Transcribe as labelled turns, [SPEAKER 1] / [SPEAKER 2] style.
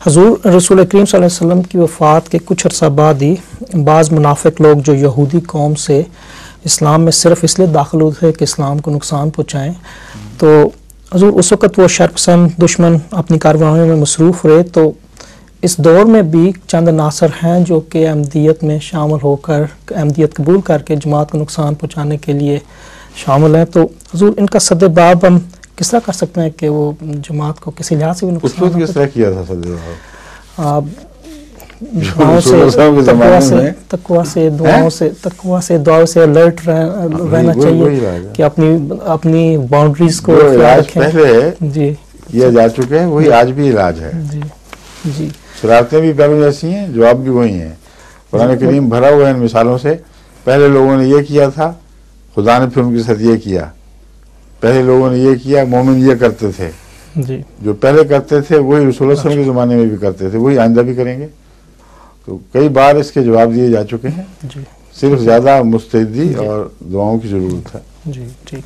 [SPEAKER 1] हजूर रसूल करीम सल्लल्लाहु अलैहि वसल्लम की वफ़ात के कुछ अर्सा बाद ही बाज़ मुनाफिक लोग जो यहूदी कौम से इस्लाम में सिर्फ इसलिए दाखिल हुए थे कि इस्लाम को नुकसान पहुँचाएँ, तो हजूर उस वक़्त वो शरपसंद दुश्मन अपनी कार्रवाइयों में मसरूफ़ रहे। तो इस दौर में भी चंद नासर हैं जो कि अहमदियत में शामिल होकर अहमदियत कबूल करके जमात को नुकसान पहुँचाने के लिए शामिल हैं। तो हजूर इनका सद्देबाब हम किस तरह कर सकते हैं कि वो जमात को किसी लिहाज से भी नुकसान
[SPEAKER 2] किस तरह किया था सद्देबाब?
[SPEAKER 1] तकवा से दुआओं से अलर्ट रहना चाहिए कि अपनी बाउंड्रीज को
[SPEAKER 2] पहले जी किया जा चुके हैं, वही आज भी इलाज है।
[SPEAKER 1] जी
[SPEAKER 2] शरारतें भी पहले जैसी हैं, जवाब भी वही हैं। कुरान करीम भरा हुआ है इन मिसालों से। पहले लोगों ने ये किया था, खुदा ने फिर उनके साथ ये किया। पहले लोगों ने ये किया, मोमिन ये करते थे
[SPEAKER 1] जी।
[SPEAKER 2] जो पहले करते थे वही रसूल सल्लल्लाहु अलैहि वसल्लम के ज़माने में भी करते थे, वही आइंदा भी करेंगे। तो कई बार इसके जवाब दिए जा चुके हैं।
[SPEAKER 1] जी।
[SPEAKER 2] सिर्फ ज़्यादा मुस्तैदी और दुआओं की ज़रूरत है।
[SPEAKER 1] जी ठीक।